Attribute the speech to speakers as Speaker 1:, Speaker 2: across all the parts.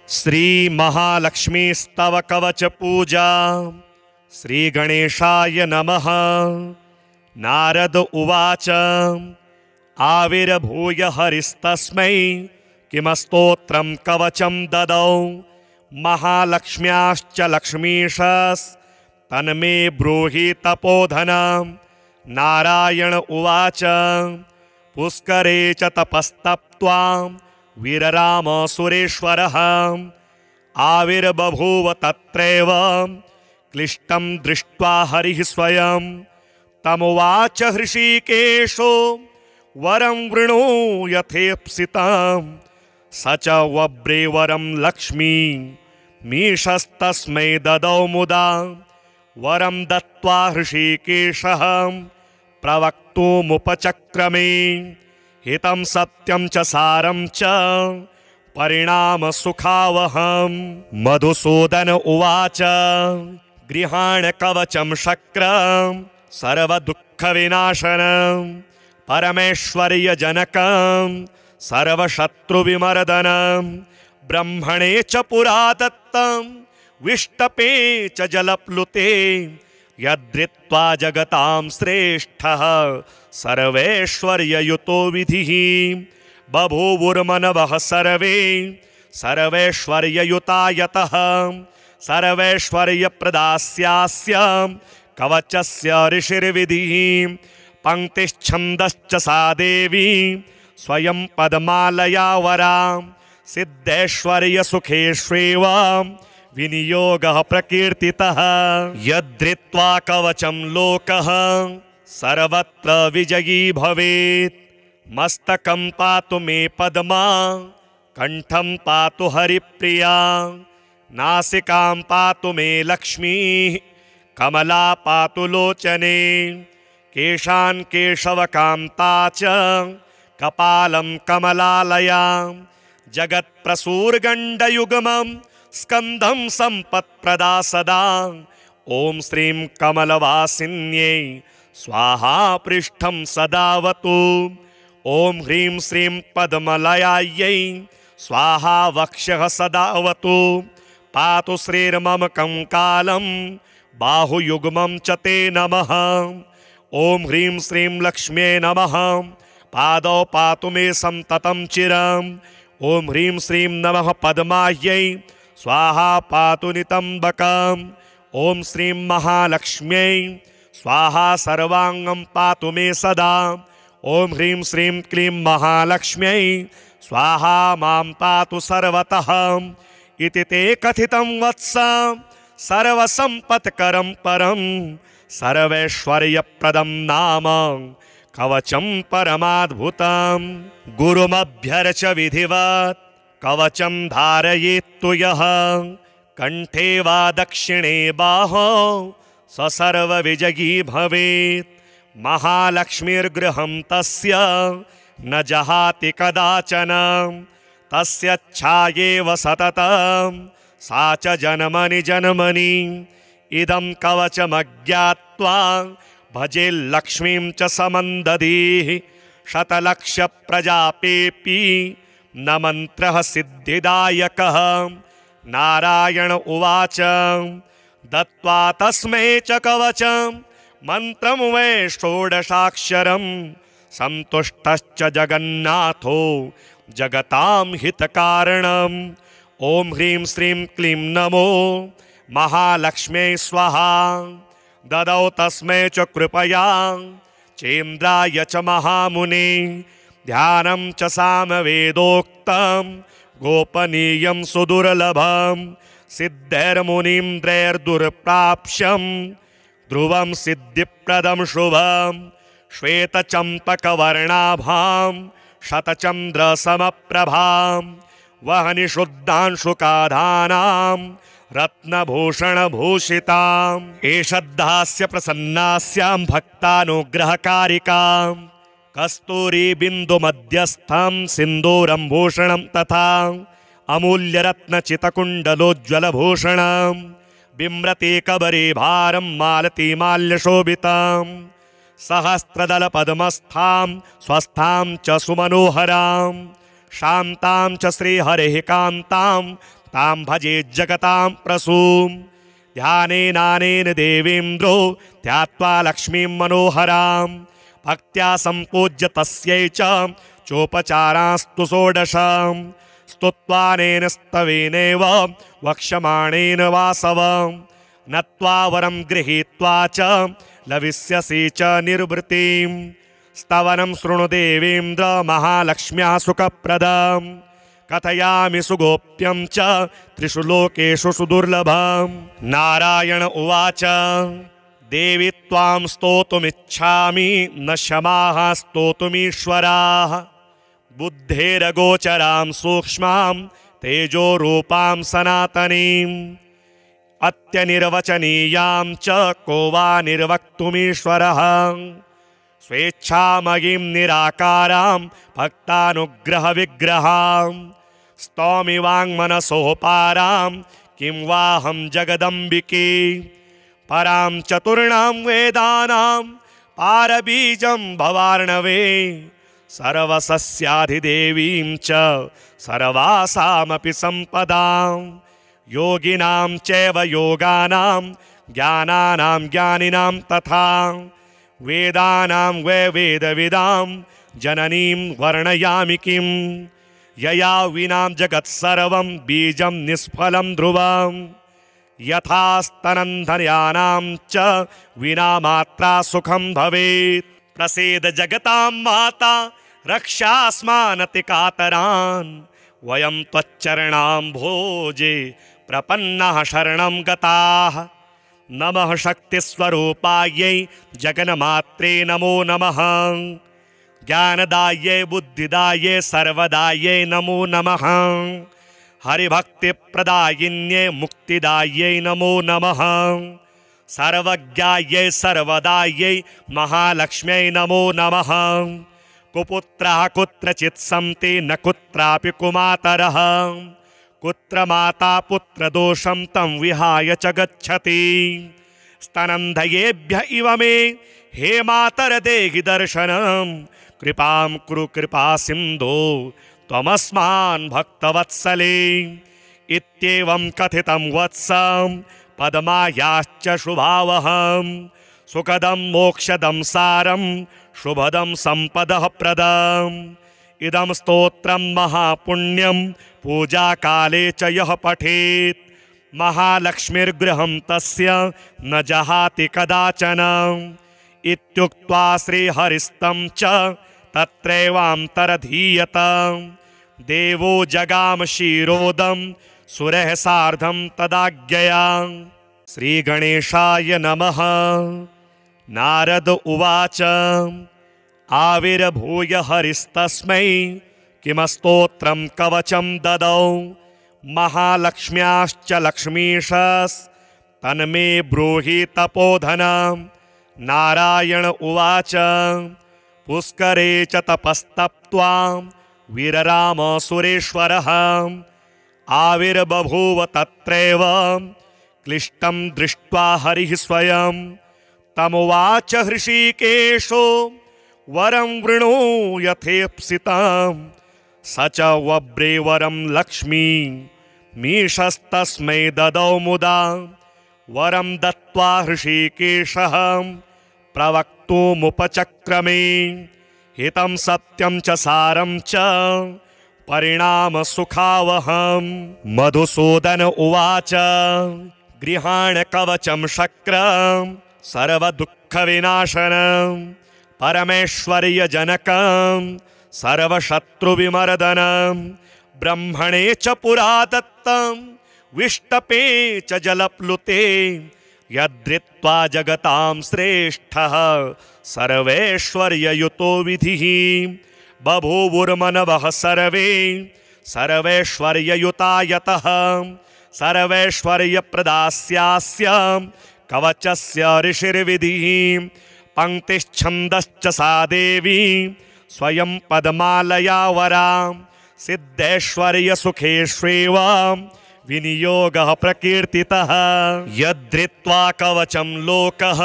Speaker 1: श्री महालक्ष्मीस्तव कवच पूजा। श्री गणेशाय नमः। नारद उवाच आविर्भूय हरिस्तस्मै किमस्तोत्रं कवचं ददौ। महालक्ष्म्याश्च लक्ष्मीशस्तन्मे ब्रूहि तपोधनं। नारायण उवाच पुष्करे च तपस्तप्त्वा वीरराम सुरेश्वरः आविर्बभूव तत्रैव क्लिष्टं दृष्ट्वा हरिः स्वयं। तमुवाच हृषीकेशो वरं वृणु यथेप्सितं। स च वव्रे वरं लक्ष्मी मीशस्तस्मै ददौ मुदा। वरं दत्त्वा हृषीकेशः प्रवक्तुमुपचक्रमे। हितं सत्यं च सारं च परिणाम सुखावहं। मधुसूदन उवाच गृहाण कवचं शक्रं सर्वदुःखविनाशनं। परमेश्वर्यजनकं सर्वशत्रुविमर्दनं। ब्रह्मणे च पुरा दत्तं विष्टपे च जलप्लुते। यद्धृत्वा जगतां श्रेष्ठः सर्वैश्वर्ययुतो विधिः। बभूवुर्मनवः सर्वे सर्वैश्वर्ययुता यतः। सर्वैश्वर्यप्रदास्यास्य कवचस्य ऋषिर्विधिः। पंक्तिश्छन्दश्च सा देवी स्वयं पद्मालया वरा। सिद्धैश्वर्यसुखेष्वेव विनियोगः प्रकीर्तितः। यद्धृत्वा कवचं लोकः सर्वत्र विजयी भवेत्। मस्तकं पातु मे पद्मा कंठं पातु हरिप्रिया। नासिकां पातु मे लक्ष्मीः कमला पातु लोचने। केशान् केशवकान्ता च कपालं कमलालया। जगत्प्रसूरगण्डयुग्मं स्कन्दं सम्पत्प्रदा सदा। ॐ श्रीं कमलवासिन्यै स्वाहा पृष्ठं सदावतु। ॐ ह्रीं श्रीं पद्मलयायै स्वाहा वक्षः सदावतु। पातु श्रीर्मम कंकालं बाहुयुग्मं च ते नमः। ॐ ह्रीं श्रीं लक्ष्म्यै नमः। पादौ पातु मे संततं चिरम्। ॐ ह्रीं श्रीं नमः पद्मायै स्वाहा पातु नितम्बकम्। ॐ श्रीं महालक्ष्म्यै स्वाहा सर्वांगं पातु मे सदा। ॐ ह्रीं श्रीं क्लीं महालक्ष्म्यै स्वाहा मां पातु सर्वतः। इति ते कथितं वत्स सर्वसम्पत्करं परं। सर्वैश्वर्यप्रदं नाम कवचं परमाद्भुतं। गुरुमभ्यर्च विधिवत् कवचं धारयेत्तु यः। कंठे वा दक्षिणे बाहो स सर्वविजयी भवेत्। महालक्ष्मीर्गृहं तस्य न जहाति कदाचन। तस्य छायेव सततं सा च जन्मनि जन्मनि। इदं कवचमज्ञात्वा भजे लक्ष्मीं च समन्दधीः। शतलक्षप्रजापेऽपि न मन्त्रः सिद्धिदायकः। नारायण उवाच दत्त्वा तस्मै च कवचं मन्त्रं वै षोडशाक्षरं। सन्तुष्टश्च जगन्नाथो जगतां हितकारणम्। ॐ ह्रीं श्रीं क्लीं नमो महालक्ष्म्यै स्वाहा। ददौ तस्मै च कृपया चेन्द्राय च महामुने। ध्यानं च सामवेदोक्तं गोपनीयं सुदुर्लभं। सिद्धैर्मुनीन्द्रैर्दुर्प्राप्यं ध्रुवं सिद्धिप्रदं शुभं। श्वेतचम्पकवर्णाभां शतचन्द्रसमप्रभां। वहनिशुद्धांशुकाधानां रत्नभूषणभूषिताम्। एषद्दास्य प्रसन्नास्यां भक्तानुग्रहकारिकां। कस्तूरी बिन्दुमध्यस्थं सिन्दूरं भूषणं तथा। अमूल्यरत्नचितकुण्डलोज्ज्वलभूषणं। बिम्रते कबरे भारं मालती माल्यशोभितां। सहस्रदलपद्मस्थां स्वस्थां च सुमनोहरां। शान्तां च श्रीहरेः कान्तां तां भजे जगतां प्रसूं ध्यानेनानेन देवीन्द्रो ध्यात्वा लक्ष्मीं मनोहरां भक्त्या सम्पूज्य तस्यै च चोपचारास्तु षोडशां स्तुत्वानेन स्तवेनेव वक्ष्यमाणेन वासवं नत्वा वरं गृहीत्वा च लविष्यसि च निर्वृतिं स्तवनं शृणु देवीन्द्र महालक्ष्म्या सुखप्रदं कथयामि सुगोप्यं च त्रिषु लोकेषु सुदुर्लभं। नारायण उवाच देवी त्वां स्तोतुमिच्छामि न क्षमाः स्तोतुमीश्वराः बुद्धेरगोचरां सूक्ष्मां तेजोरूपां सनातनीम् अत्यनिर्वचनीयां च को वा निर्वक्तुमीश्वरः स्वेच्छामयीं निराकारां भक्तानुग्रहविग्रहां स्तौमि वाङ्मनसोपारां किं वाहं जगदम्बिके परां चतुर्णां वेदानां पारबीजं भवार्णवे सर्वसस्याधिदेवीं च सर्वासामपि सम्पदां योगिनां चैव योगानां ज्ञानानां ज्ञानिनां तथा वेदानां वै वेदविदां जननीं वर्णयामि किं यया विना जगत्सर्वं बीजं निष्फलं ध्रुवं यथा स्तनन्धन्यानां च विना मात्रा सुखं भवेत् प्रसीद जगतां माता रक्षास्मानतिकातरान् वयं त्वच्चरणाम्भोजे प्रपन्नाः शरणं गताः नमः शक्तिस्वरूपायै जगन्मात्रे नमो नमः ज्ञानदायै बुद्धिदायै सर्वदायै नमो नमः हरिभक्तिप्रदायिन्यै मुक्तिदायै नमो नमः सर्वज्ञायै सर्वदायै महालक्ष्म्यै नमो नमः कुपुत्रः कुत्रचित् सन्ति न कुत्रापि कुमातरः कुत्र माता पुत्रदोषं तं विहाय च गच्छति स्तनन्धयेभ्य इव मे हे मातर देहि दर्शनं कृपां कुरु कृपा सिन्धो त्वमस्मान् भक्तवत्सले इत्येवं कथितं वत्सं पद्मायाश्च शुभावहं सुखदं मोक्षदं सारं शुभदं सम्पदः प्रदम् इदं स्तोत्रं महापुण्यं पूजाकाले च यः पठेत् महालक्ष्मीर्गृहं तस्य न जहाति कदाचन इत्युक्त्वा श्रीहरिस्तं च तत्रैवान्तरधीयत देवो जगाम क्षीरोदं सुरः सार्धं तदाज्ञया श्रीगणेशाय नमः। नारद उवाच आविर्भूय हरिस्तस्मै किमस्तोत्रं कवचं ददौ महालक्ष्म्याश्च लक्ष्मीशस्तन्मे ब्रूहि तपोधनं नारायण उवाच पुष्करे च तपस्तप्त्वा वीरराम सुरेश्वरः आविर्बभूव तत्रैव क्लिष्टं दृष्ट्वा हरिः स्वयं तमुवाच हृषीकेशो वरं वृणु यथेप्सितं स च वव्रे वरं लक्ष्मी मीशस्तस्मै ददौ मुदा वरं दत्त्वा हृषीकेशः प्रवक्तुमुपचक्रमे हितं सत्यं च सारं च परिणाम सुखावहं। मधुसूदन उवाच गृहाण कवचं शक्रं सर्वदुःखविनाशनं परमेश्वर्यजनकं सर्वशत्रुविमर्दनं ब्रह्मणे च पुरा दत्तं विष्टपे च जलप्लुते यद्धृत्वा जगतां श्रेष्ठः सर्वैश्वर्ययुतो विधिः बभूवुर्मनवः सर्वे सर्वैश्वर्ययुता यतः सर्वैश्वर्यप्रदास्यास्य कवचस्य ऋषिर्विधिः पंक्तिश्छन्दश्च सा देवी स्वयं पद्मालया वरा सिद्धैश्वर्यसुखेष्वेव विनियोगः प्रकीर्तितः यद्धृत्वा कवचं लोकः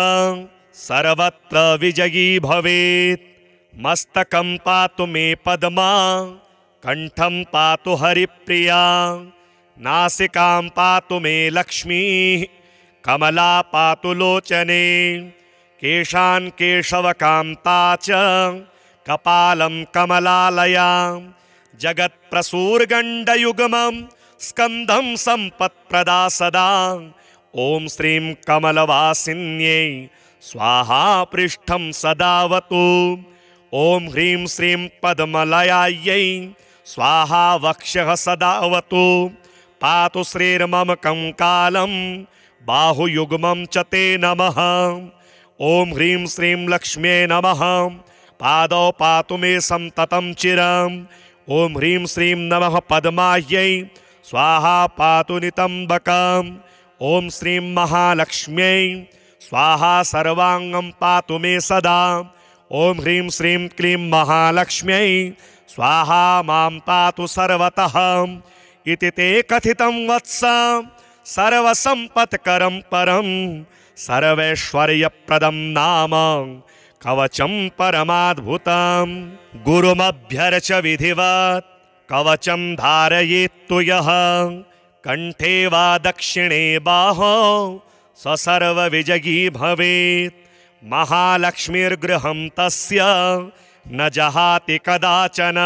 Speaker 1: सर्वत्र विजयी भवेत् मस्तकं पातु मे पद्मा कंठं पातु हरिप्रिया नासिकां पातु मे लक्ष्मीः कमला पातु लोचने केशान् केशवकान्ता च कपालं कमलालया जगत्प्रसूर्गण्डयुग्मं स्कन्दं सम्पत्प्रदा सदा ॐ श्रीं कमलवासिन्यै स्वाहा पृष्ठं सदावतु ॐ ह्रीं श्रीं पद्मलयायै स्वाहा वक्षः सदावतु पातु श्रीर्मम कंकालं बाहुयुग्मं च ते नमः ॐ ह्रीं श्रीं लक्ष्म्यै नमः पादौ पातु मे संततं चिरम् ॐ ह्रीं श्रीं नमः पद्मायै स्वाहा पातु नितम्बकम् ॐ श्रीं महालक्ष्म्यै स्वाहा सर्वांगं पातु मे सदा ॐ ह्रीं श्रीं क्लीं महालक्ष्म्यै स्वाहा मां पातु सर्वतः इति ते कथितं वत्स सर्वसम्पत्करं परं सर्वैश्वर्यप्रदं नाम कवचं परमाद्भुतं गुरुमभ्यर्च्य विधिवत् कवचं धारयेत्तु यः कंठे वा दक्षिणे बाहो स सर्वविजयी भवेत् महालक्ष्मीर्गृहं तस्य न जहाति कदाचन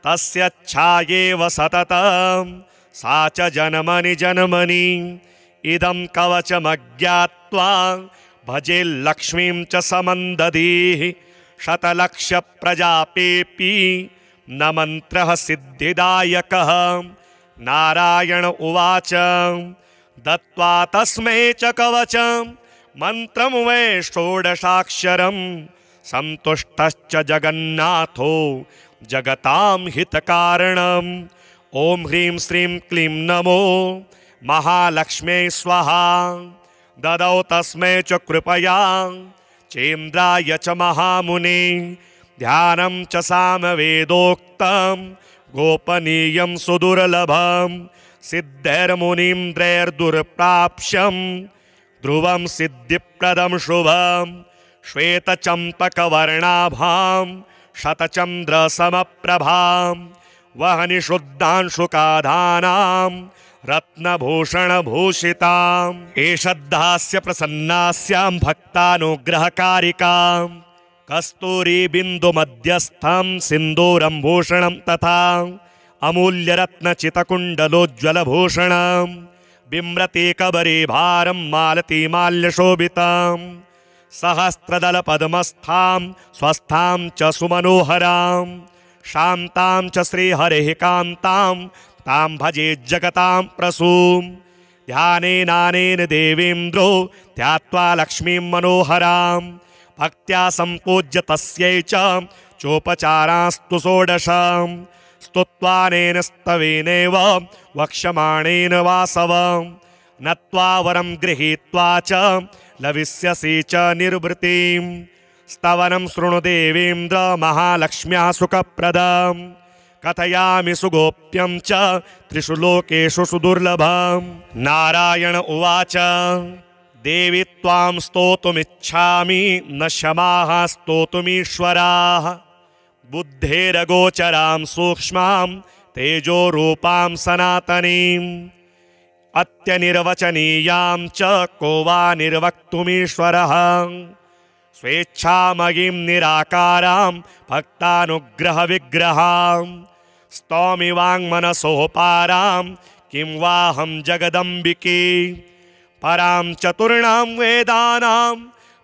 Speaker 1: तस्य च्छायेव सततं सा च जन्मनि जन्मनि इदं कवचमज्ञात्वा भजे लक्ष्मीं च समन्दधीः शतलक्षप्रजापेऽपि न मन्त्रः सिद्धिदायकः नारायण उवाच दत्त्वा तस्मै च कवचं मन्त्रं वै षोडशाक्षरं सन्तुष्टश्च जगन्नाथो जगतां हितकारणम् ॐ ह्रीं श्रीं क्लीं नमो महालक्ष्म्यै स्वाहा ददौ तस्मै च कृपया चेन्द्राय च महामुने ध्यानं च सामवेदोक्तं गोपनीयं सुदुर्लभं सिद्धैर्मुनीन्द्रैर्दुर्प्राप्यं ध्रुवं सिद्धिप्रदं शुभं श्वेतचम्पकवर्णाभां शतचन्द्रसमप्रभां वहनि शुद्धांशुकाधानां रत्नभूषणभूषिताम् एषद्धास्य प्रसन्नास्यां भक्तानुग्रहकारिकां कस्तूरी बिन्दुमध्यस्थं सिन्दूरं भूषणं तथा अमूल्यरत्नचितकुण्डलोज्ज्वलभूषणं बिम्रतीकबरीभारं मालतीमाल्यशोभितां सहस्रदलपद्मस्थां स्वस्थां च सुमनोहरां शान्तां च श्रीहरेः कान्तां तां भजे जगतां प्रसूं ध्यानेनानेन देवीन्द्रो ध्यात्वा लक्ष्मीं मनोहरां भक्त्या सम्पूज्य तस्यै च चोपचारास्तु षोडशं स्तुत्वानेन स्तवेनेव वक्ष्यमाणेन वासवं नत्वा वरं गृहीत्वा च लविष्यसि च निर्वृतिं स्तवनं शृणु देवीन्द्र महालक्ष्म्या सुखप्रदं कथयामि सुगोप्यं च त्रिषु लोकेषु सुदुर्लभं नारायण उवाच देवी त्वां स्तोतुमिच्छामि न क्षमाः स्तोतुमीश्वराः बुद्धेरगोचरां सूक्ष्मां तेजोरूपां सनातनीम् अत्यनिर्वचनीयां च को वा निर्वक्तुमीश्वरः स्वेच्छामयीं निराकारां भक्तानुग्रहविग्रहां स्तौमि वाङ्मनसोपारां किं वाहं जगदम्बिके परां चतुर्णां वेदानां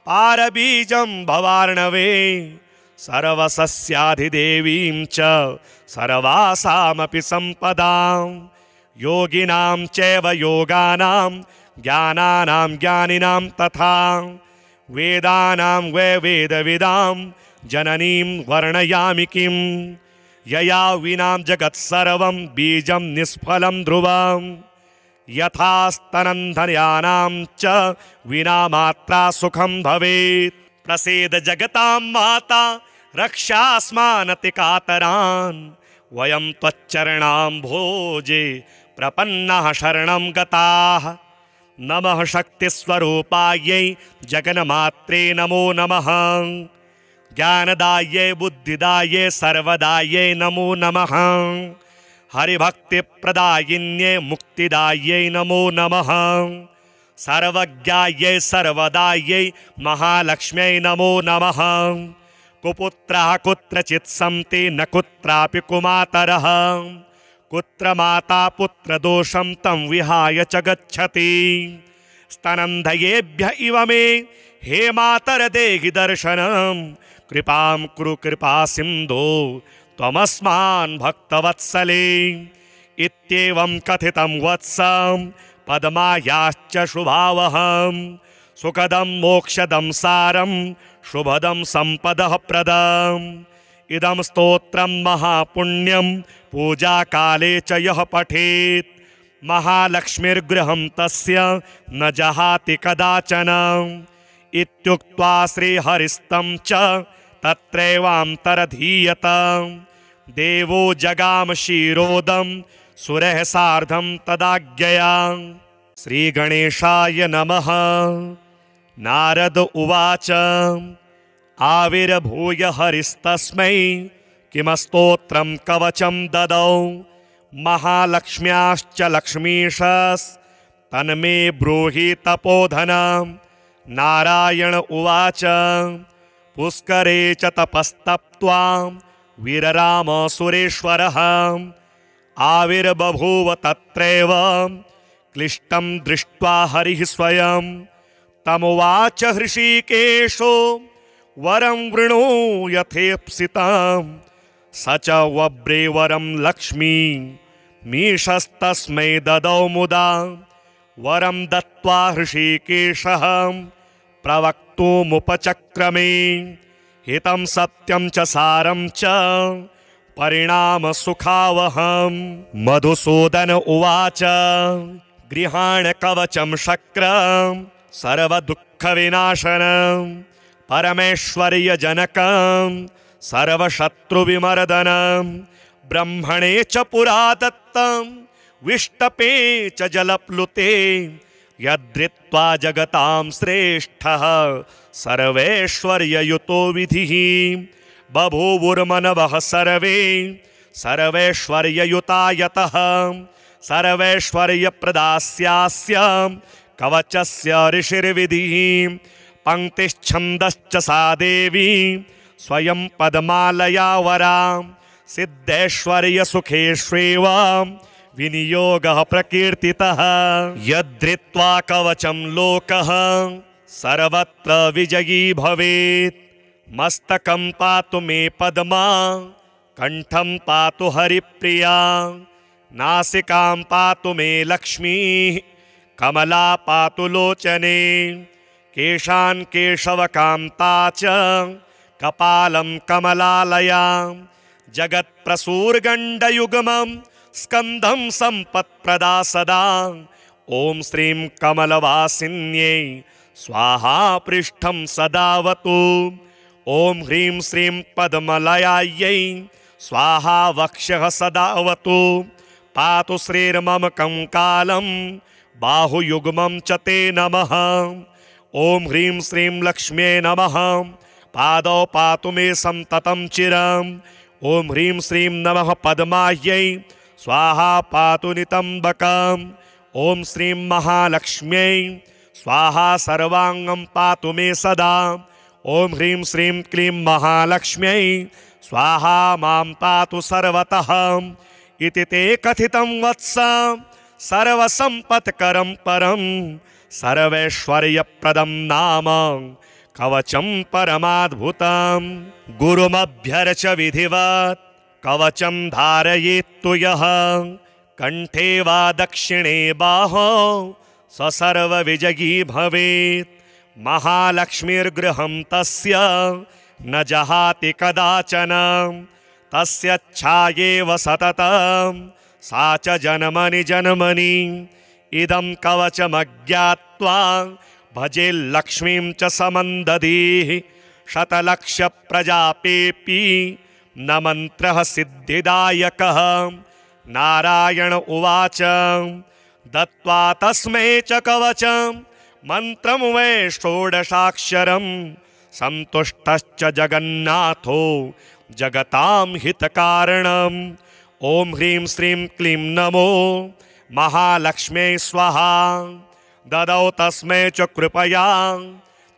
Speaker 1: पारबीजं भवार्णवे सर्वसस्याधिदेवीं च सर्वासामपि सम्पदां योगिनां चैव योगानां ज्ञानानां ज्ञानिनां तथा वेदानां वै वेदविदां जननीं वर्णयामि किं यया विना जगत्सर्वं बीजं निष्फलं ध्रुवं यथा स्तनन्धन्यानां च विना मात्रा सुखं भवेत् प्रसीद जगतां माता रक्षास्मानतिकातरान् वयं त्वच्चरणाम्भोजे प्रपन्नः शरणं गताः नमः शक्तिस्वरूपायै जगन्मात्रे नमो नमः ज्ञानदायै बुद्धिदायै सर्वदायै नमो नमः हरिभक्तिप्रदायिन्ये मुक्तिदायै नमो नमः। सर्वज्ञायै सर्वदायै महालक्ष्म्यै नमो नमः। कुपुत्राः कुत्रचित् सन्ति न कुत्रापि कुमातरः। कुत्र माता पुत्रदोषं तं विहाय च गच्छति। स्तनन्धयेभ्य इव मे हे मातर देहि दर्शनं। कृपां कुरु कृपा सिन्धो त्वमस्मान् भक्तवत्सले। इत्येवं कथितं वत्स पद्मायाश्च शुभावहं। सुखदं मोक्षदं सारं शुभदं सम्पदः प्रदम्। इदं स्तोत्रं महापुण्यं पूजा काले च यः पठेत् महालक्ष्मीर्गृहं तस्य न जहाति कदाचन। इत्युक्त्वा श्रीहरिस्तं च तत्रैवान्तरधीयत। देवो जगाम क्षीरोदं सुरः सार्धं तदाज्ञया। श्रीगणेशाय नमः। नारद उवाच आविर्भूय हरिस्तस्मै किमस्तोत्रं कवचं ददौ। महालक्ष्म्याश्च लक्ष्मीशस्तन्मे ब्रूहि तपोधनं। नारायण उवाच पुष्करे च तपस्तप्त्वा वीरराम सुरेश्वरः। आविर्बभूव तत्रैव क्लिष्टं दृष्ट्वा हरिः स्वयं। तमुवाच हृषीकेशो वरं वृणु यथेप्सितं। स च वव्रे वरं लक्ष्मी मीशस्तस्मै ददौ मुदा। वरं दत्त्वा हृषीकेशः प्रवक्तुमुपचक्रमे। हितं सत्यं च सारं च परिणाम सुखावहम्। मधुसूदन उवाच गृहाण कवचं शक्रं सर्वदुःखविनाशनं। परमेश्वर्यजनकं सर्वशत्रुविमर्दनं। ब्रह्मणे च पुरा दत्तं विष्टपे च जलप्लुते। यद्धृत्वा जगतां श्रेष्ठः सर्वैश्वर्ययुतो विधिः। बभूवुर्मनवः सर्वे सर्वैश्वर्ययुता यतः। सर्वैश्वर्यप्रदास्यास्य कवचस्य ऋषिर्विधिः। पंक्तिश्छन्दश्च सा देवी स्वयं पद्मालया वरा। सिद्धैश्वर्यसुखेष्वेव विनियोगः प्रकीर्तितः। यद्धृत्वा कवचं लोकः सर्वत्र विजयी भवेत्। मस्तकं पातु मे पद्मा कंठं पातु हरिप्रिया। नासिकां पातु मे लक्ष्मीः कमला पातु लोचने। केशान् केशवकान्ता च कपालं कमलालया। जगत्प्रसूर्गण्डयुग्मं स्कन्धं सम्पत्प्रदा सदा। ॐ श्रीं कमलवासिन्यै स्वाहा पृष्ठं सदावतु। ॐ ह्रीं श्रीं पद्मलयायै स्वाहा वक्षः सदावतु। पातु श्रीर्मम कंकालं बाहुयुग्मं च ते नमः। ॐ ह्रीं श्रीं लक्ष्म्यै नमः। पादौ पातु मे संततं चिरम्। ॐ ह्रीं श्रीं नमः पद्मायै स्वाहा पातु नितम्बकम्। ॐ श्रीं महालक्ष्म्यै स्वाहा सर्वांगं पातु मे सदा। ॐ ह्रीं श्रीं क्लीं महालक्ष्म्यै स्वाहा मां पातु सर्वतः। इति ते कथितं वत्स सर्वसम्पत्करं परं सर्वैश्वर्यप्रदं नाम कवचं परमाद्भुतं। गुरुमभ्यर्च विधिवत् कवचं धारयेत्तु यः। कंठे वा दक्षिणे बाहो स सर्वविजयी भवेत्। महालक्ष्मीर्गृहं तस्य न जहाति कदाचन। तस्य च्छायेव सततं सा च जन्मनि जन्मनि। इदं कवचमज्ञात्वा भजे लक्ष्मीं च समन्दधीः। शतलक्षप्रजापेऽपि न मन्त्रः सिद्धिदायकः। नारायण उवाच दत्त्वा तस्मै च कवचं मन्त्रं वै षोडशाक्षरं। सन्तुष्टश्च जगन्नाथो जगतां हितकारणम्। ॐ ह्रीं श्रीं क्लीं नमो महालक्ष्म्यै स्वाहा। ददौ तस्मै च कृपया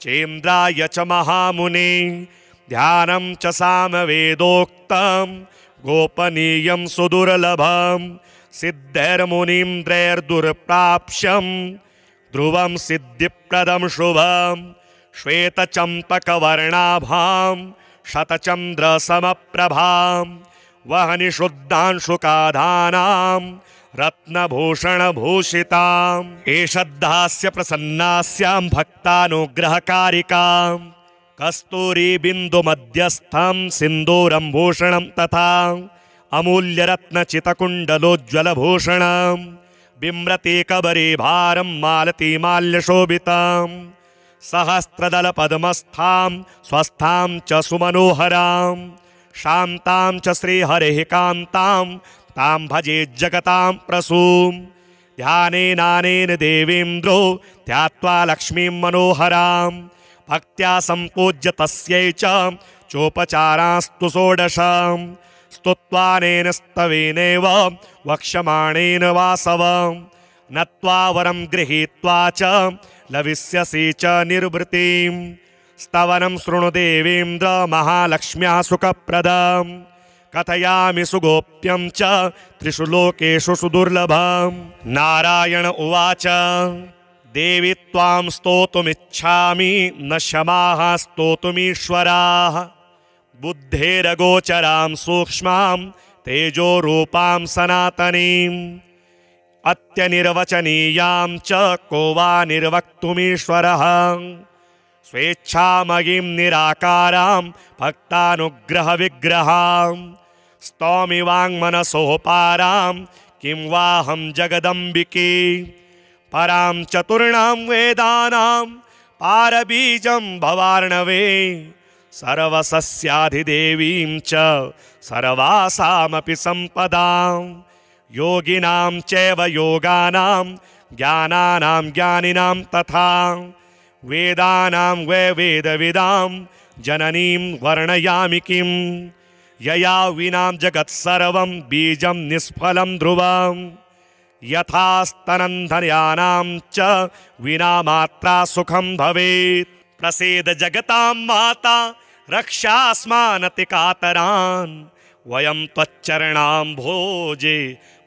Speaker 1: चेन्द्राय च महामुने ध्यानं च सामवेदोक्तं गोपनीयं सुदुर्लभं सिद्धैर्मुनीन्द्रैर्दुर्प्राप्यं ध्रुवं सिद्धिप्रदं शुभं श्वेतचम्पकवर्णाभां शतचन्द्रसमप्रभां वहनि शुद्धांशुकाधानां रत्नभूषणभूषिताम् एषद्दास्य प्रसन्नास्यां भक्तानुग्रहकारिकां कस्तूरीबिन्दुमध्यस्थं सिन्दूरं भूषणं तथा अमूल्यरत्नचितकुण्डलोज्ज्वलभूषणं बिम्रतीकबरीभारं मालतीमाल्यशोभितां सहस्रदलपद्मस्थां स्वस्थां च सुमनोहरां शान्तां च श्रीहरेः कान्तां तां भजे जगतां प्रसूं ध्यानेनानेन देवीन्द्रो ध्यात्वा लक्ष्मीं मनोहरां भक्त्या सम्पूज्य तस्यै च चोपचारास्तु षोडशं स्तुत्वानेन स्तवेनेव वक्ष्यमाणेन वासवं नत्वा वरं गृहीत्वा च लविष्यसि च निर्वृतिं स्तवनं शृणु देवीन्द्र महालक्ष्म्या सुखप्रदम् कथयामि सुगोप्यं च त्रिषु लोकेषु सुदुर्लभं। नारायण उवाच देवी त्वां स्तोतुमिच्छामि न क्षमाः स्तोतुमीश्वराः बुद्धेरगोचरां सूक्ष्मां तेजोरूपां सनातनीम् अत्यनिर्वचनीयां च को वा निर्वक्तुमीश्वरः स्वेच्छामयीं निराकारां भक्तानुग्रहविग्रहां स्तौमि वाङ्मनसोपारां किं वाहं जगदम्बिके परां चतुर्णां वेदानां पारबीजं भवार्णवे सर्वसस्याधिदेवीं च सर्वासामपि सम्पदां योगिनां चैव योगानां ज्ञानानां ज्ञानिनां तथा वेदानां वै वेदविदां जननीं वर्णयामि किं यया विना जगत्सर्वं बीजं निष्फलं ध्रुवं यथा स्तनन्धन्यानां च विना मात्रा सुखं भवेत् प्रसीद जगतां माता रक्षास्मानतिकातरान् वयं त्वच्चरणाम्भोजे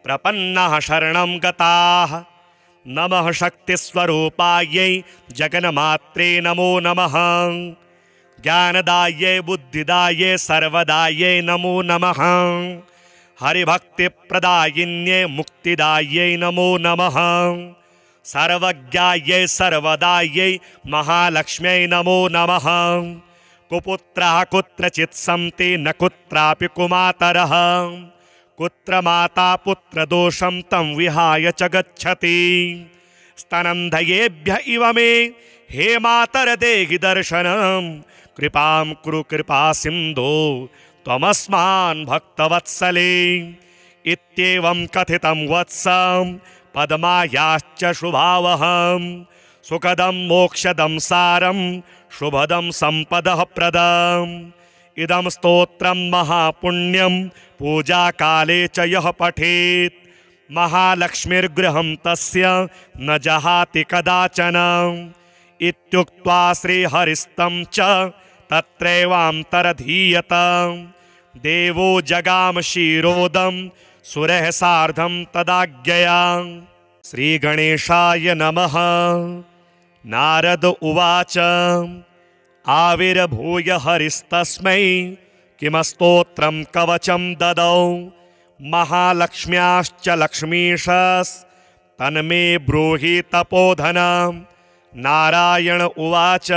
Speaker 1: प्रपन्नाः शरणं गताः नमः शक्तिस्वरूपायै जगन्मात्रे नमो नमः ज्ञानदायै बुद्धिदायै सर्वदायै नमो नमः हरिभक्तिप्रदायिन्यै मुक्तिदायै नमो नमः सर्वज्ञायै सर्वदायै महालक्ष्म्यै नमो नमः कुपुत्राः कुत्रचित् सन्ति न कुत्रापि कुमातरः कुत्र माता पुत्रदोषं तं विहाय च गच्छति स्तनन्धयेभ्य इव मे हे मातर देहि दर्शनं कृपां कुरु कृपा सिन्धो त्वमस्मान् भक्तवत्सले इत्येवं कथितं वत्सं पद्मायाश्च शुभावहं सुखदं मोक्षदं सारं शुभदं सम्पदः प्रदम् इदं स्तोत्रं महापुण्यं पूजा काले च यः पठेत् महालक्ष्मीर्गृहं तस्य न जहाति कदाचन इत्युक्त्वा श्रीहरिस्तं च तत्रैवान्तरधीयत देवो जगाम क्षीरोदं सुरः सार्धं तदाज्ञया श्रीगणेशाय नमः। नारद उवाच आविर्भूय हरिस्तस्मै किमस्तोत्रं कवचं ददौ महालक्ष्म्याश्च लक्ष्मीशस्तन्मे ब्रूहि तपोधनं नारायण उवाच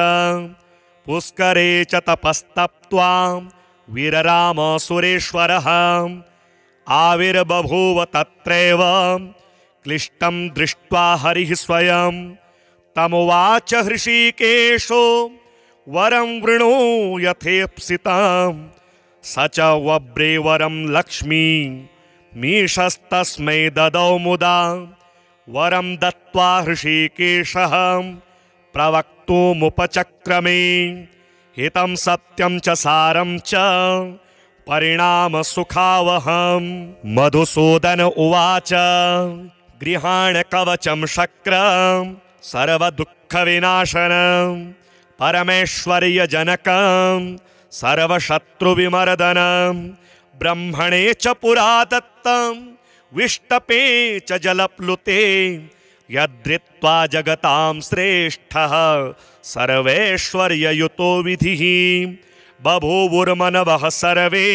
Speaker 1: पुष्करे च तपस्तप्त्वा वीरराम सुरेश्वरः आविर्बभूव तत्रैव क्लिष्टं दृष्ट्वा हरिः स्वयं तमुवाच हृषीकेशो वरं वृणो यथेप्सितं स च वव्रे वरं लक्ष्मी मीशस्तस्मै ददौ मुदा वरं दत्त्वा हृषीकेशः प्रवक्तुमुपचक्रमे हितं सत्यं च सारं च परिणाम सुखावहम्। मधुसूदन उवाच गृहाण कवचं शक्रं सर्वदुःखविनाशनं परमेश्वर्यजनकं सर्वशत्रुविमर्दनं ब्रह्मणे च पुरा दत्तं विष्टपे च जलप्लुते यद्रित्वा जगतां श्रेष्ठः सर्वैश्वर्ययुतो विधिः। बभूवुर्मनवः सर्वे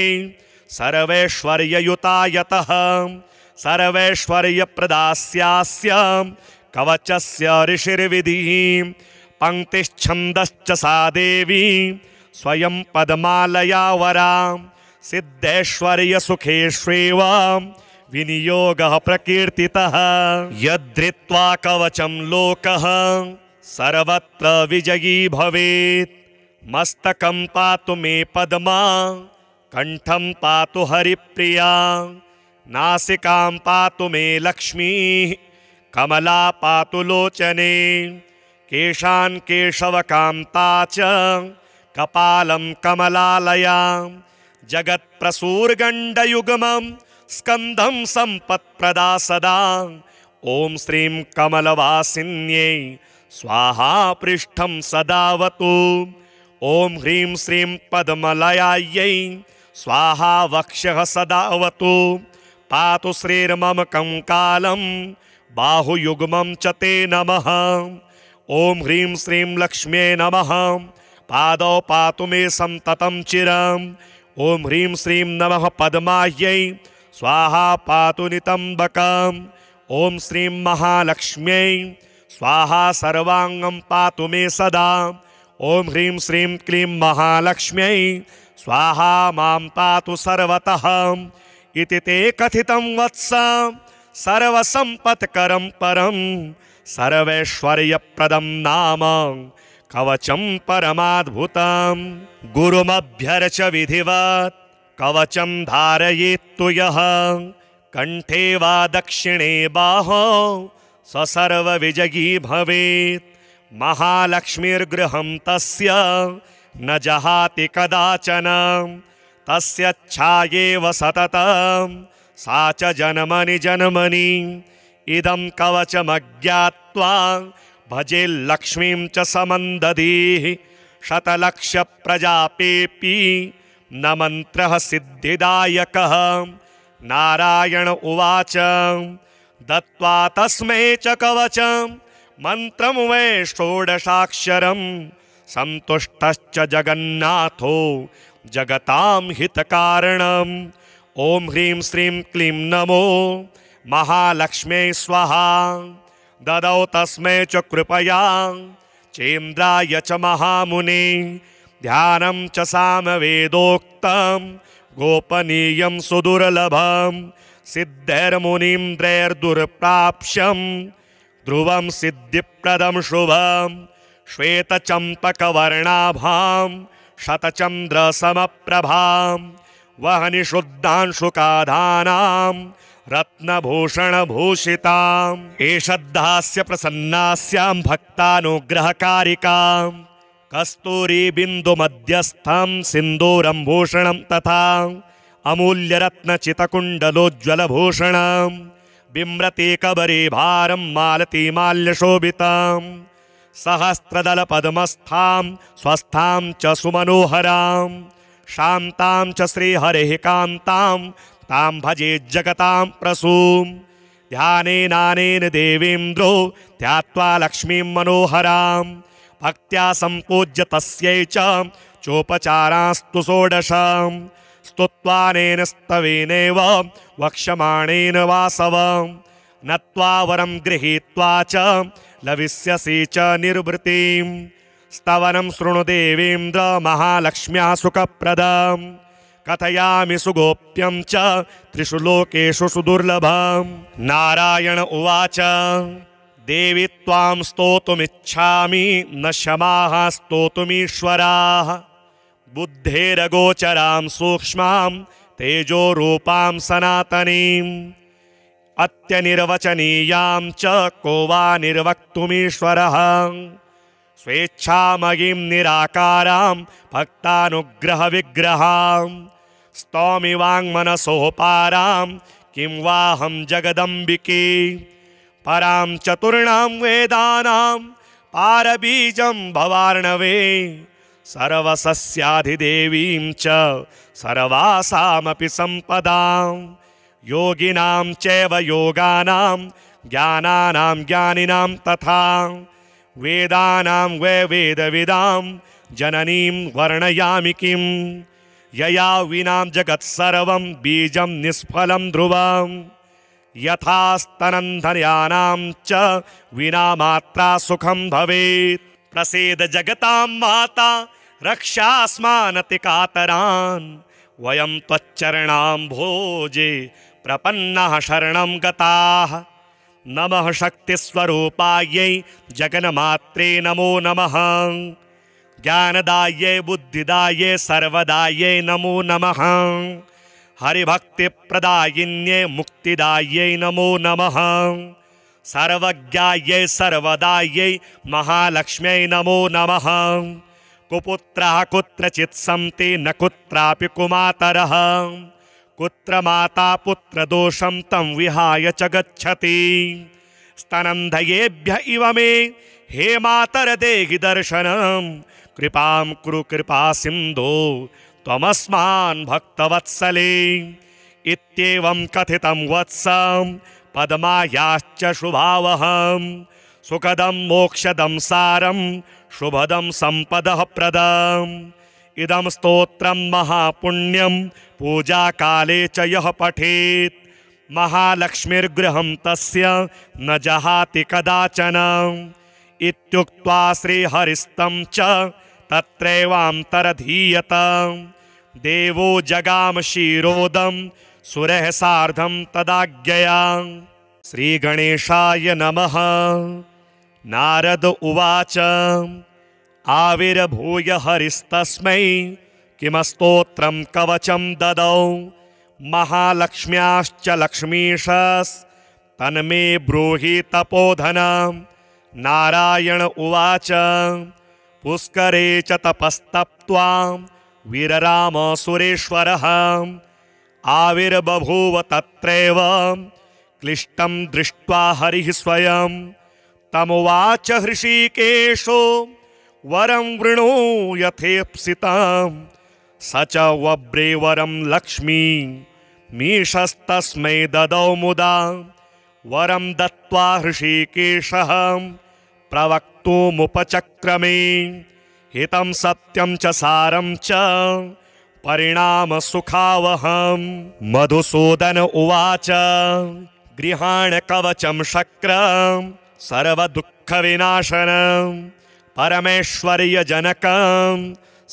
Speaker 1: सर्वैश्वर्ययुता यतः सर्वैश्वर्यप्रदास्यास्य कवचस्य ऋषिर्विधिः। पंक्तिश्छन्दश्च सा देवी स्वयं पद्मालया वरा सिद्धैश्वर्यसुखेष्वेव विनियोगः प्रकीर्तितः। यद्धृत्वा कवचं लोकः सर्वत्र विजयी भवेत्। मस्तकं पातु मे पद्मा कंठं पातु हरिप्रिया नासिकां पातु मे लक्ष्मीः कमला पातु लोचने केशान् केशवकान्ता च कपालं कमलालया जगत्प्रसूर्गण्डयुग्मं स्कन्धं सम्पत्प्रदा सदा। ॐ श्रीं कमलवासिन्यै स्वाहा पृष्ठं सदावतु। ॐ ह्रीं श्रीं पद्मलयायै स्वाहा वक्षः सदावतु। पातु श्रीर्मम कंकालं बाहुयुग्मं च ते नमः। ॐ ह्रीं श्रीं लक्ष्म्यै नमः पादौ पातु मे संततं चिरम्। ॐ ह्रीं श्रीं नमः पद्मायै स्वाहा पातु नितम्बकम्। ॐ श्रीं महालक्ष्म्यै स्वाहा सर्वांगं पातु मे सदा। ॐ ह्रीं श्रीं क्लीं महालक्ष्म्यै स्वाहा मां पातु सर्वतः। इति ते कथितं वत्स सर्वसम्पत्करं परं सर्वैश्वर्यप्रदं नाम कवचं परमाद्भुतं। गुरुमभ्यर्च विधिवत् कवचं धारयेत्तु यः कंठे वा दक्षिणे बाहो स सर्वविजयी भवेत्। महालक्ष्मीर्गृहं तस्य न जहाति कदाचन तस्य च्छायेव सततं सा च जन्मनि जन्मनि। इदं कवचमज्ञात्वा भजे लक्ष्मीं च समन्दधीः शतलक्षप्रजापेऽपि न मन्त्रः सिद्धिदायकः। नारायण उवाच दत्त्वा तस्मै च कवचं मन्त्रं वै षोडशाक्षरं सन्तुष्टश्च जगन्नाथो जगतां हितकारणम्। ॐ ह्रीं श्रीं क्लीं नमो महालक्ष्म्यै स्वाहा। ददौ तस्मै च कृपया चेन्द्राय च महामुने ध्यानं च सामवेदोक्तं गोपनीयं सुदुर्लभं सिद्धैर्मुनीन्द्रैर्दुर्प्राप्यं ध्रुवं सिद्धिप्रदं शुभं श्वेतचम्पकवर्णाभां शतचन्द्रसमप्रभां वहनि शुद्धांशुकाधानां रत्नभूषणभूषिताम्। एषद्धास्य प्रसन्नास्यां भक्तानुग्रहकारिकां कस्तूरीबिन्दुमध्यस्थं सिन्दूरं भूषणं तथा अमूल्यरत्नचितकुण्डलोज्ज्वलभूषणं बिम्रतीकबरीभारं मालतीमाल्यशोभितां सहस्रदलपद्मस्थां स्वस्थां च सुमनोहरां शान्तां च श्रीहरिः कान्तां तां भजे जगतां प्रसूं। ध्यानेनानेन देवीन्द्रो ध्यात्वा लक्ष्मीं मनोहरां भक्त्या सम्पूज्य तस्यै च चोपचारास्तु षोडशं स्तुत्वानेन स्तवेनैव वक्ष्यमाणेन वासवं नत्वा वरं गृहीत्वा च लविष्यसि च निर्वृतिं। स्तवनं शृणु देवीन्द्र महालक्ष्म्या सुखप्रदं कथयामि सुगोप्यं च त्रिषु लोकेषु सुदुर्लभम्। नारायण उवाच देवी त्वां स्तोतुमिच्छामि न क्षमाः स्तोतुमीश्वराः बुद्धेरगोचरां सूक्ष्मां तेजोरूपां सनातनीम् अत्यनिर्वचनीयां च को वा निर्वक्तुमीश्वरः स्वेच्छामयीं निराकारां भक्तानुग्रहविग्रहां स्तौमि वाङ्मनसो पारां किं वाहं जगदम्बिके परां चतुर्णां वेदानां पारबीजं भवार्णवे सर्वसस्याधिदेवीं च सर्वासामपि सम्पदां योगिनां चैव योगानां ज्ञानानां ज्ञानिनां तथा वेदानां वै वेदविदां जननीं वर्णयामि किं यया विना जगत्सर्वं बीजं निष्फलं ध्रुवं यथा स्तनन्धन्यानां च विना मात्रा सुखं भवेत् प्रसीद जगतां माता रक्षास्मानति कातरान् वयं त्वच्चरणां भोजे प्रपन्नाः शरणं गताः नमः शक्तिस्वरूपायै जगन्मात्रे नमो नमः ज्ञानदायै बुद्धिदायै सर्वदायै नमो नमः हरिभक्तिप्रदायिन्यै मुक्तिदायै नमो नमः सर्वज्ञायै सर्वदायै महालक्ष्म्यै नमो नमः कुपुत्राः कुत्रचित् सन्ति न कुत्रापि कुमातरः कुत्र माता पुत्रदोषं तं विहाय च गच्छति स्तनन्धयेभ्य इव मे हे मातर देहि दर्शनं कृपां कुरु कृपा सिन्धो त्वमस्मान् भक्तवत्सले इत्येवं कथितं वत्सं पद्मायाश्च शुभावहं सुखदं मोक्षदं सारं शुभदं सम्पदः प्रदम् इदं स्तोत्रं महापुण्यं पूजाकाले च यः पठेत् महालक्ष्मीर्गृहं तस्य न जहाति कदाचन इत्युक्त्वा श्रीहरिस्तं च तत्रैवान्तरधीयत देवो जगाम क्षीरोदं सुरः सार्धं तदाज्ञया श्रीगणेशाय नमः। नारद उवाच आविर्भूय हरिस्तस्मै किमस्तोत्रं कवचं ददौ महालक्ष्म्याश्च लक्ष्मीशस्तन्मे ब्रूहि तपोधनं नारायण उवाच पुष्करे च तपस्तप्त्वा वीरराम सुरेश्वरः आविर्बभूव तत्रैव क्लिष्टं दृष्ट्वा हरिः स्वयं तमुवाच हृषीकेशो वरं वृणो यथेप्सितं स च वव्रे वरं लक्ष्मी मीशस्तस्मै ददौ मुदा वरं दत्त्वा हृषीकेशः प्रवक्तुमुपचक्रमे हितं सत्यं च सारं च परिणाम सुखावहं मधुसूदन उवाच गृहाण कवचं शक्रं सर्वदुःखविनाशनं परमेश्वर्यजनकं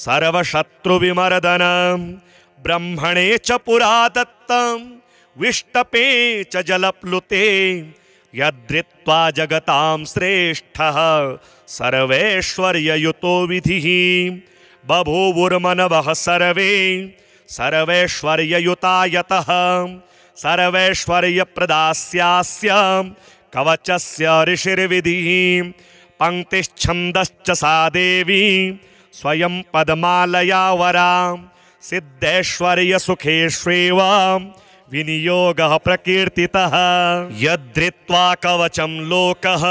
Speaker 1: सर्वशत्रुविमर्दनं ब्रह्मणे च पुरा दत्तं विष्टपे च जलप्लुते यद्धृत्वा जगतां श्रेष्ठः सर्वैश्वर्ययुतो विधिः बभूवुर्मनवः सर्वे सर्वैश्वर्ययुता यतः सर्वैश्वर्यप्रदास्यास्य कवचस्य ऋषिर्विधिः पंक्तिश्छन्दश्च सा देवी स्वयं पद्मालया वरा सिद्धैश्वर्यसुखेष्वेव विनियोगः प्रकीर्तितः यद्धृत्वा कवचं लोकः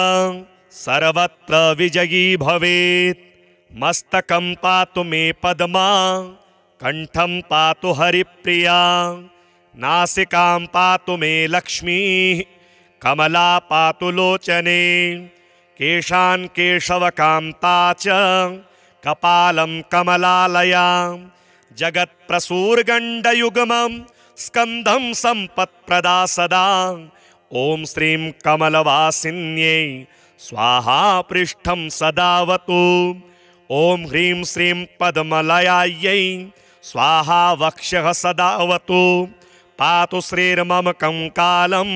Speaker 1: सर्वत्र विजयी भवेत् मस्तकं पातु मे पद्मा कंठं पातु हरिप्रिया नासिकां पातु मे लक्ष्मीः कमला पातु लोचने केशान् केशवकान्ता च कपालं कमलालया जगत्प्रसूर्गण्डयुग्मं स्कन्दं सम्पत्प्रदा सदा ॐ श्रीं कमलवासिन्यै स्वाहा पृष्ठं सदावतु ॐ ह्रीं श्रीं पद्मलयायै स्वाहा वक्षः सदावतु पातु श्रीर्मम कंकालं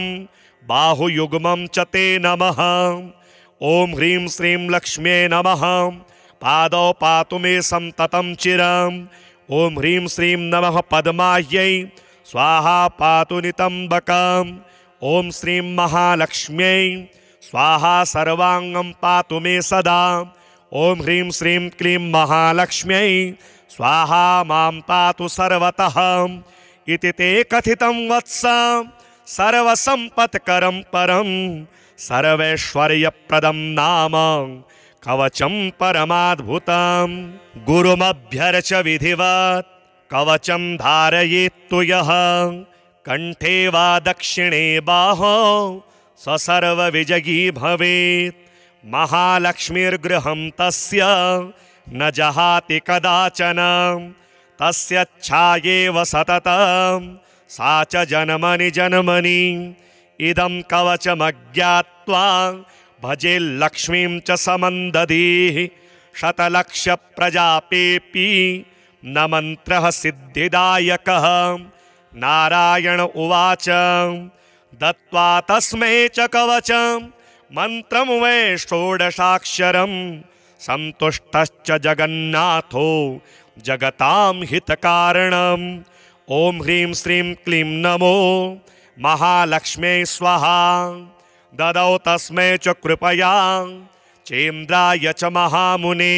Speaker 1: बाहुयुग्मं च ते नमः ॐ ह्रीं श्रीं लक्ष्म्यै नमः पादौ पातु मे संततं चिरम् ॐ ह्रीं श्रीं नमः पद्मायै स्वाहा पातु नितम्बकम् ॐ श्रीं महालक्ष्म्यै स्वाहा सर्वांगं पातु मे सदा ॐ ह्रीं श्रीं क्लीं महालक्ष्म्यै स्वाहा मां पातु सर्वतः इति ते कथितं वत्स। सर्वसम्पत्करं परं सर्वैश्वर्यप्रदं नाम कवचं परमाद्भुतं। गुरुमभ्यर्च विधिवत् कवचं धारयेत्तु यः कण्ठे वा दक्षिणे बाहो स सर्वविजयी भवेत्। महालक्ष्मीर्गृहं तस्य न जहाति कदाचन तस्य च्छायेव सततं सा च जन्मनि जन्मनि। इदं कवचमज्ञात्वा भजे लक्ष्मीं च समन्दधीः शतलक्षप्रजापेऽपि न मन्त्रः सिद्धिदायकः। नारायण उवाच दत्त्वा तस्मै च कवचं मन्त्रं वै षोडशाक्षरं सन्तुष्टश्च जगन्नाथो जगतां हितकारणम्। ॐ ह्रीं श्रीं क्लीं नमो महालक्ष्म्यै स्वाहा। ददौ तस्मै च कृपया चेन्द्राय च महामुने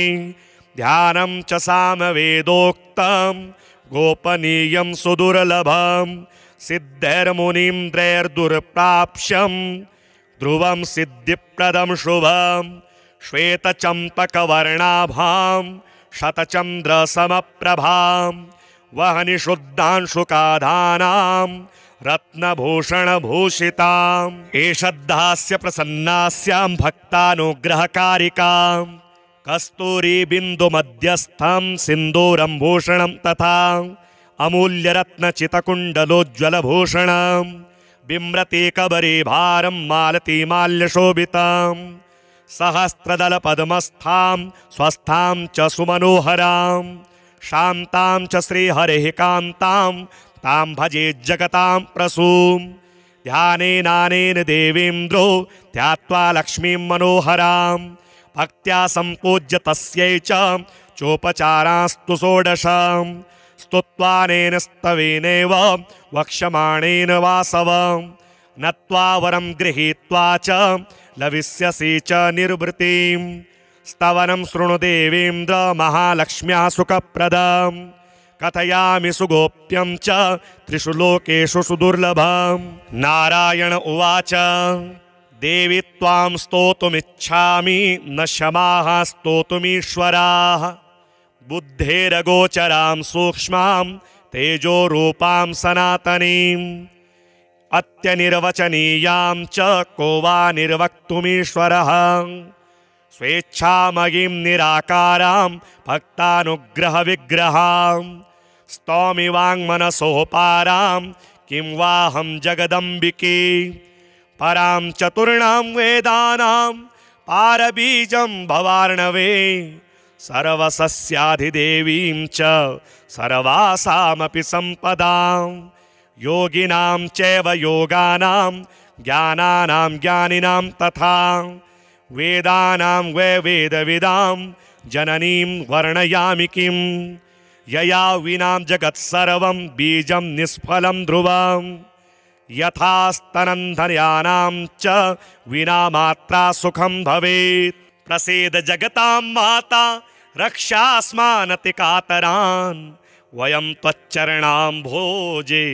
Speaker 1: ध्यानं च सामवेदोक्तं गोपनीयं सुदुर्लभं सिद्धैर्मुनीन्द्रैर्दुर्प्राप्यं ध्रुवं सिद्धिप्रदं शुभं श्वेतचम्पकवर्णाभां शतचन्द्रसमप्रभां वहनि शुद्धांशुकाधानां रत्नभूषणभूषिताम्। एषद्धास्य प्रसन्नास्यां भक्तानुग्रहकारिकां कस्तूरी बिन्दुमध्यस्थं सिन्दूरं भूषणं तथा अमूल्यरत्नचितकुण्डलोज्ज्वलभूषणं बिम्रति कबरी भारं मालती माल्यशोभितां सहस्रदलपद्मस्थां स्वस्थां च सुमनोहरां शान्तां च श्रीहरेः कान्तां तां भजे जगतां प्रसूं। ध्यानेनानेन देवीन्द्रो ध्यात्वा लक्ष्मीं मनोहरां भक्त्या सम्पूज्य तस्यै च चोपचारास्तु षोडशं स्तुत्वानेन स्तवेनैव वक्ष्यमाणेन वासवं नत्वा वरं गृहीत्वा च लविष्यसि च निर्वृतिं। स्तवनं शृणु देवीन्द्र महालक्ष्म्या सुखप्रदं कथयामि सुगोप्यं च त्रिषु लोकेषु सुदुर्लभं। नारायण उवाच देवी त्वां स्तोतुमिच्छामि न क्षमाः स्तोतुमीश्वराः बुद्धेरगोचरां सूक्ष्मां तेजोरूपां सनातनीम् अत्यनिर्वचनीयां च को वा निर्वक्तुमीश्वरः स्वेच्छामयीं निराकारां भक्तानुग्रहविग्रहां स्तौमि वाङ्मनसोपारां किं वाहं जगदम्बिके परां चतुर्णां वेदानां पारबीजं भवार्णवे सर्वसस्याधिदेवीं च सर्वासामपि सम्पदां योगिनां चैव योगानां ज्ञानानां ज्ञानिनां तथा वेदानां वै वेदविदां जननीं वर्णयामि किं यया विना जगत्सर्वं बीजं निष्फलं ध्रुवं यथा स्तनन्धन्यानां च विना मात्रा सुखं भवेत्। प्रसीद जगतां माता रक्षास्मानतिकातरान् वयं त्वच्चरणाम्भोजे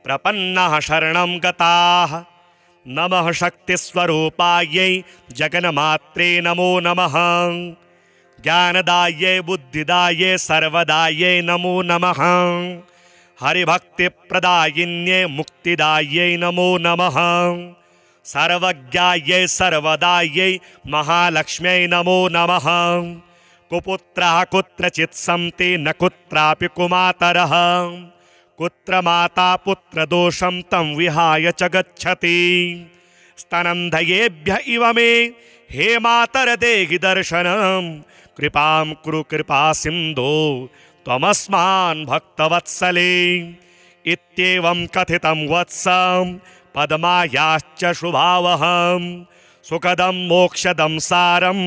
Speaker 1: प्रपन्नाः शरणं गताः। नमः शक्तिस्वरूपायै जगन्मात्रे नमो नमः ज्ञानदायै बुद्धिदायै सर्वदायै नमो नमः हरिभक्तिप्रदायिन्यै मुक्तिदायै नमो नमः सर्वज्ञायै सर्वदायै महालक्ष्म्यै नमो नमः। कुपुत्राः कुत्रचित् सन्ति न कुत्रापि कुमातरः कुत्र माता पुत्रदोषं तं विहाय च गच्छति। स्तनन्धयेभ्य इव मे हे मातर देहि दर्शनं कृपां कुरु कृपा सिन्धो त्वमस्मान् भक्तवत्सले। इत्येवं कथितं वत्सं पद्मायाश्च शुभावहं सुखदं मोक्षदं सारं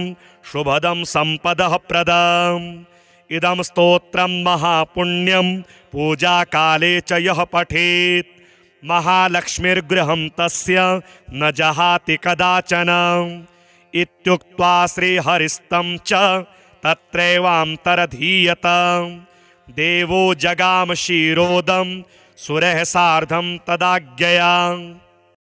Speaker 1: शुभदं सम्पदः प्रदम्। इदं स्तोत्रं महापुण्यं पूजाकाले च यः पठेत् महालक्ष्मीर्गृहं तस्य न जहाति कदाचन। इत्युक्त्वा श्रीहरिस्तं च तत्रैवान्तरधीयत। देवो जगाम क्षीरोदं सुरः सार्धं तदाज्ञया।